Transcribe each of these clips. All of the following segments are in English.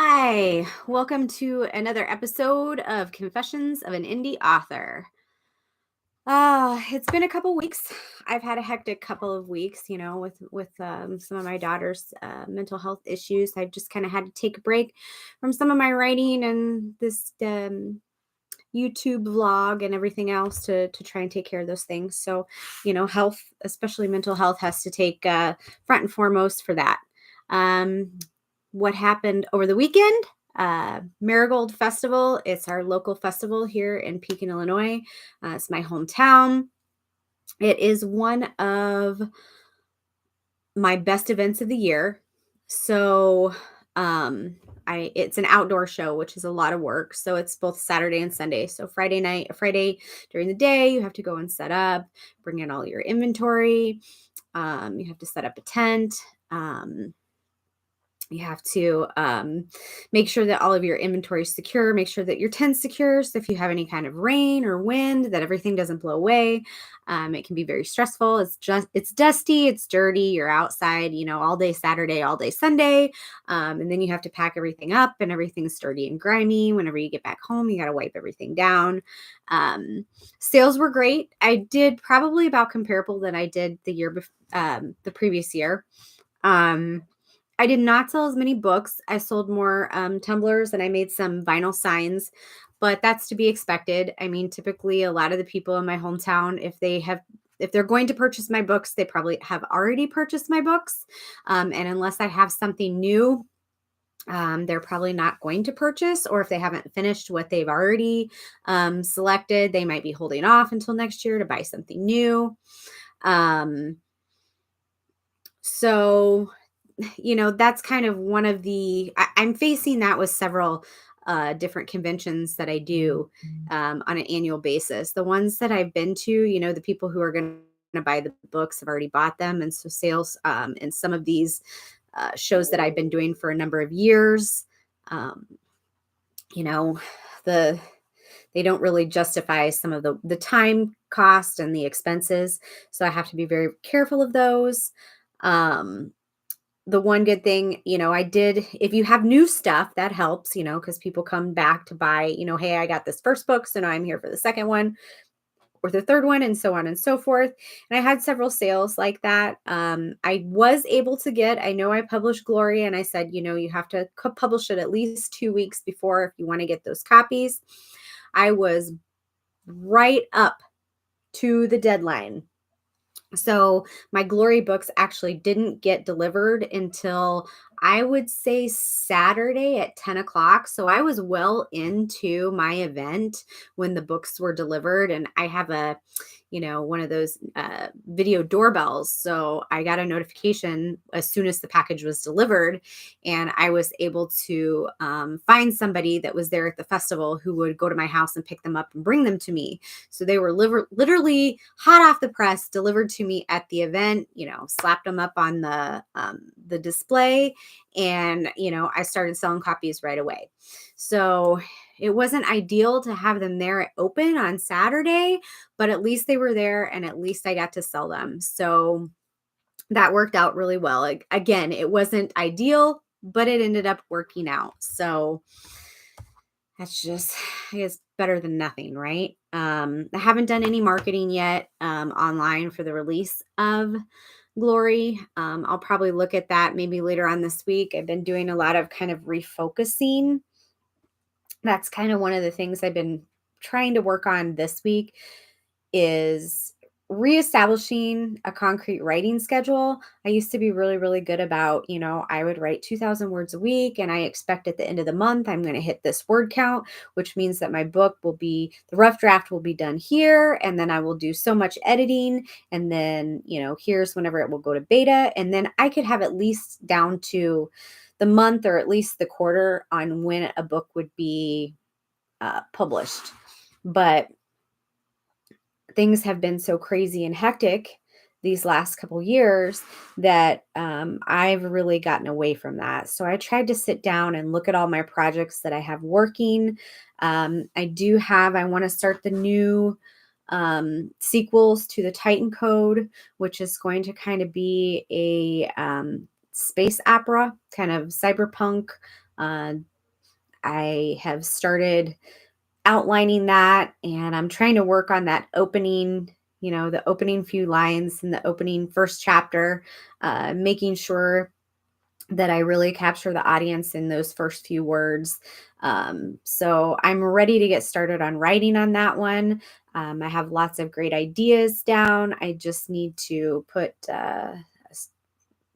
Hi, welcome to another episode of Confessions of an Indie Author. It's been a couple weeks. I've had a hectic couple of weeks, with some of my daughter's mental health issues. I've just kind of had to take a break from some of my writing and this YouTube vlog and everything else to try and take care of those things. So, health, especially mental health, has to take front and foremost for that. What happened over the weekend? Marigold Festival. It's our local festival here in Pekin, Illinois. It's my hometown. It is one of my best events of the year. So, it's an outdoor show, which is a lot of work. So it's both Saturday and Sunday. So Friday during the day, you have to go and set up, bring in all your inventory. You have to set up a tent. You have to make sure that all of your inventory is secure, make sure that your tent's secure. So if you have any kind of rain or wind, that everything doesn't blow away. It can be very stressful. It's dusty, it's dirty. You're outside, all day Saturday, all day Sunday. And then you have to pack everything up and everything's dirty and grimy. Whenever you get back home, you got to wipe everything down. Sales were great. I did probably about comparable than I did the previous year. I did not sell as many books. I sold more tumblers and I made some vinyl signs, but that's to be expected. I mean, typically a lot of the people in my hometown, if they're going to purchase my books, they probably have already purchased my books. And unless I have something new, they're probably not going to purchase, or if they haven't finished what they've already selected, they might be holding off until next year to buy something new. So that's kind of one of I'm facing that with several different conventions that I do on an annual basis. The ones that I've been to, the people who are going to buy the books have already bought them. And so sales in some of these shows that I've been doing for a number of years, you know, they don't really justify some of the time cost and the expenses. So I have to be very careful of those. The one good thing, if you have new stuff, that helps, because people come back to buy, hey, I got this first book, so now I'm here for the second one or the third one, and so on and so forth. And I had several sales like that. I was able to I know I published Glory, and I said, you have to publish it at least 2 weeks before if you want to get those copies. I was right up to the deadline. So my Glory books actually didn't get delivered until I would say Saturday at 10 o'clock. So I was well into my event when the books were delivered. And I have one of those video doorbells. So I got a notification as soon as the package was delivered. And I was able to find somebody that was there at the festival who would go to my house and pick them up and bring them to me. So they were literally hot off the press, delivered to me at the event, slapped them up on the display. And, I started selling copies right away. So it wasn't ideal to have them there open on Saturday, but at least they were there and at least I got to sell them. So that worked out really well. Again, it wasn't ideal, but it ended up working out. So that's just, I guess, better than nothing, right? I haven't done any marketing yet online for the release of Glory. I'll probably look at that maybe later on this week. I've been doing a lot of kind of refocusing. That's kind of one of the things I've been trying to work on this week is reestablishing a concrete writing schedule. I used to be really, really good about, I would write 2,000 words a week and I expect at the end of the month, I'm going to hit this word count, which means that my book the rough draft will be done here. And then I will do so much editing. And then, here's whenever it will go to beta. And then I could have at least down to the month or at least the quarter on when a book would be published. But things have been so crazy and hectic these last couple years that I've really gotten away from that. So I tried to sit down and look at all my projects that I have working. I want to start the new sequels to the Titan Code, which is going to kind of be a space opera, kind of cyberpunk, I have started outlining that, and I'm trying to work on that opening, the opening few lines in the opening first chapter, making sure that I really capture the audience in those first few words. So I'm ready to get started on writing on that one. I have lots of great ideas down. I just need to put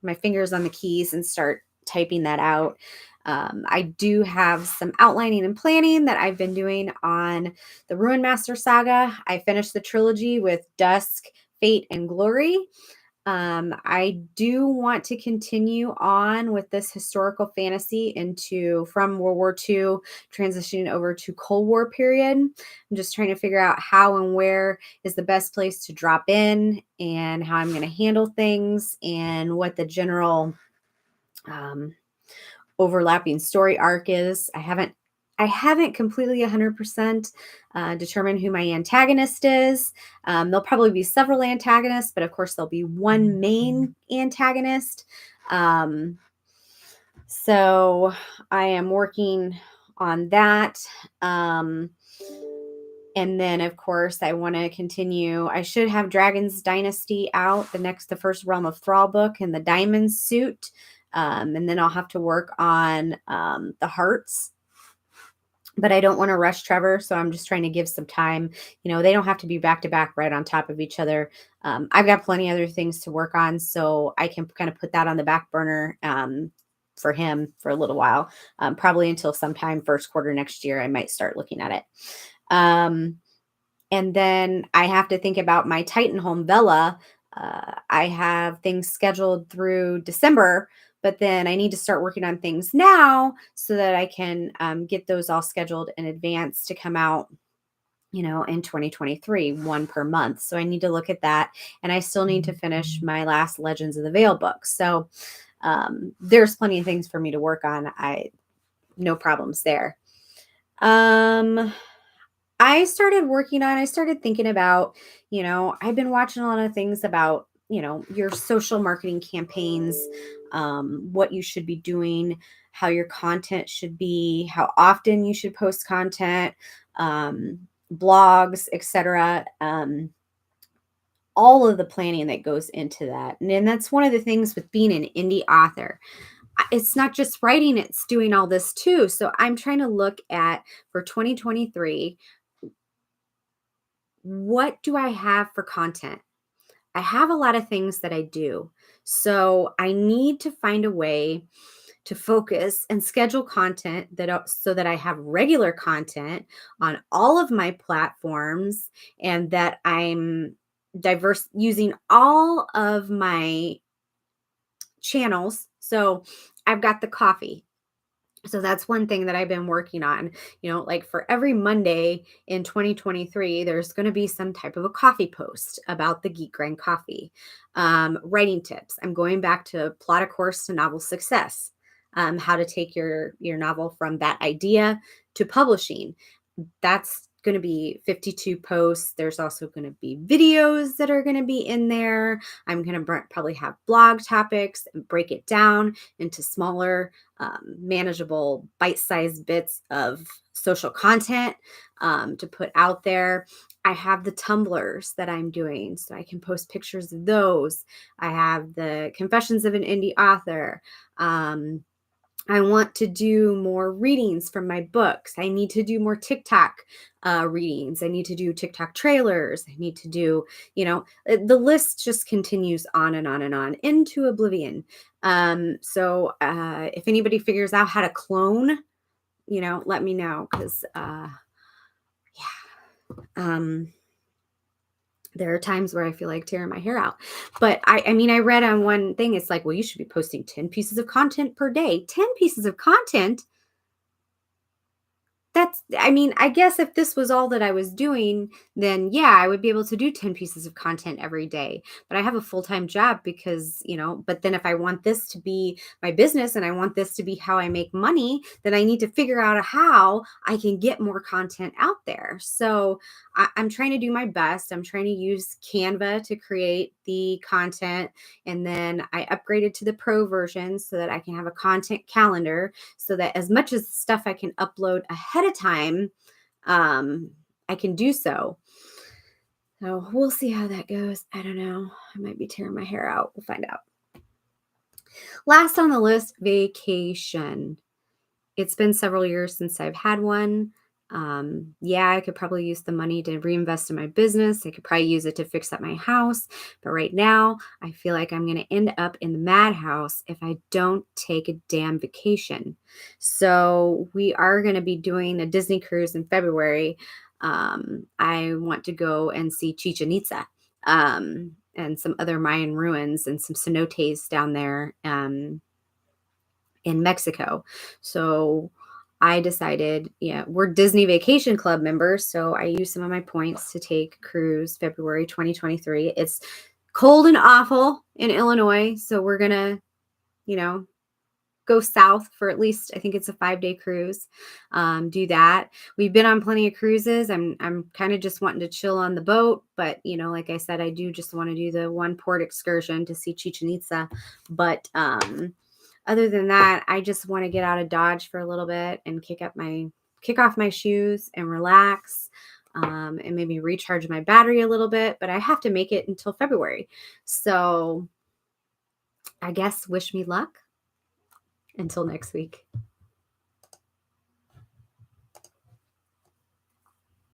my fingers on the keys and start typing that out. I do have some outlining and planning that I've been doing on the Ruin Master saga. I finished the trilogy with Dusk, Fate, and Glory. I do want to continue on with this historical fantasy into from World War II, transitioning over to Cold War period. I'm just trying to figure out how and where is the best place to drop in and how I'm going to handle things and what the general um, overlapping story arc is. I haven't completely 100% determined who my antagonist is. There'll probably be several antagonists, but of course there'll be one main antagonist. So I am working on that. And then, of course, I want to continue. I should have Dragon's Dynasty out, the first Realm of Thrall book, and the Diamond Suit. And then I'll have to work on the Hearts. But I don't want to rush Trevor, so I'm just trying to give some time. They don't have to be back to back right on top of each other. I've got plenty of other things to work on, so I can kind of put that on the back burner for him for a little while, probably until sometime first quarter next year. I might start looking at it. And then I have to think about my Titanholm Vela. I have things scheduled through December, but then I need to start working on things now so that I can get those all scheduled in advance to come out, in 2023, one per month. So I need to look at that. And I still need to finish my last Legends of the Veil book. So there's plenty of things for me to work on. No problems there. I started thinking about, I've been watching a lot of things about, your social marketing campaigns, what you should be doing, how your content should be, how often you should post content, blogs, etc. All of the planning that goes into that. And that's one of the things with being an indie author. It's not just writing, it's doing all this too. So I'm trying to look at for 2023, what do I have for content? I have a lot of things that I do. So I need to find a way to focus and schedule content so that I have regular content on all of my platforms and that I'm diverse using all of my channels. So I've got the coffee. So that's one thing that I've been working on. Like for every Monday in 2023, there's going to be some type of a coffee post about the Geek Grind coffee. Writing tips. I'm going back to Plot a Course to Novel Success. How to take your novel from that idea to publishing. That's going to be 52 posts. There's also going to be videos that are going to be in there. I'm going to probably have blog topics and break it down into smaller, manageable, bite-sized bits of social content to put out there. I have the Tumblrs that I'm doing, so I can post pictures of those. I have the Confessions of an Indie Author. I want to do more readings from my books. I need to do more TikTok readings. I need to do TikTok trailers. I need to do, the list just continues on and on and on into oblivion. So if anybody figures out how to clone, let me know because, there are times where I feel like tearing my hair out. But I read on one thing, it's like, well, you should be posting 10 pieces of content per day. 10 pieces of content? I guess if this was all that I was doing, then yeah, I would be able to do 10 pieces of content every day. But I have a full-time job because, but then if I want this to be my business and I want this to be how I make money, then I need to figure out how I can get more content out there. So I'm trying to do my best. I'm trying to use Canva to create the content. And then I upgraded to the pro version so that I can have a content calendar, so that as much as stuff I can upload ahead of time, um, I can do so. So we'll see how that goes. I don't know. I might be tearing my hair out. We'll find out. Last on the list, vacation. It's been several years since I've had one. Yeah, I could probably use the money to reinvest in my business. I could probably use it to fix up my house. But right now, I feel like I'm going to end up in the madhouse if I don't take a damn vacation. So we are going to be doing a Disney cruise in February. I want to go and see Chichen Itza, and some other Mayan ruins and some cenotes down there. In Mexico. So I decided, yeah, we're Disney Vacation Club members. So I used some of my points to take a cruise February 2023. It's cold and awful in Illinois. So we're going to, you know, go south for at least, I think it's a 5-day cruise. Do that. We've been on plenty of cruises. I'm kind of just wanting to chill on the boat, but like I said, I do just want to do the one port excursion to see Chichen Itza. But other than that, I just want to get out of Dodge for a little bit and kick off my shoes and relax, and maybe recharge my battery a little bit. But I have to make it until February. So I guess wish me luck until next week.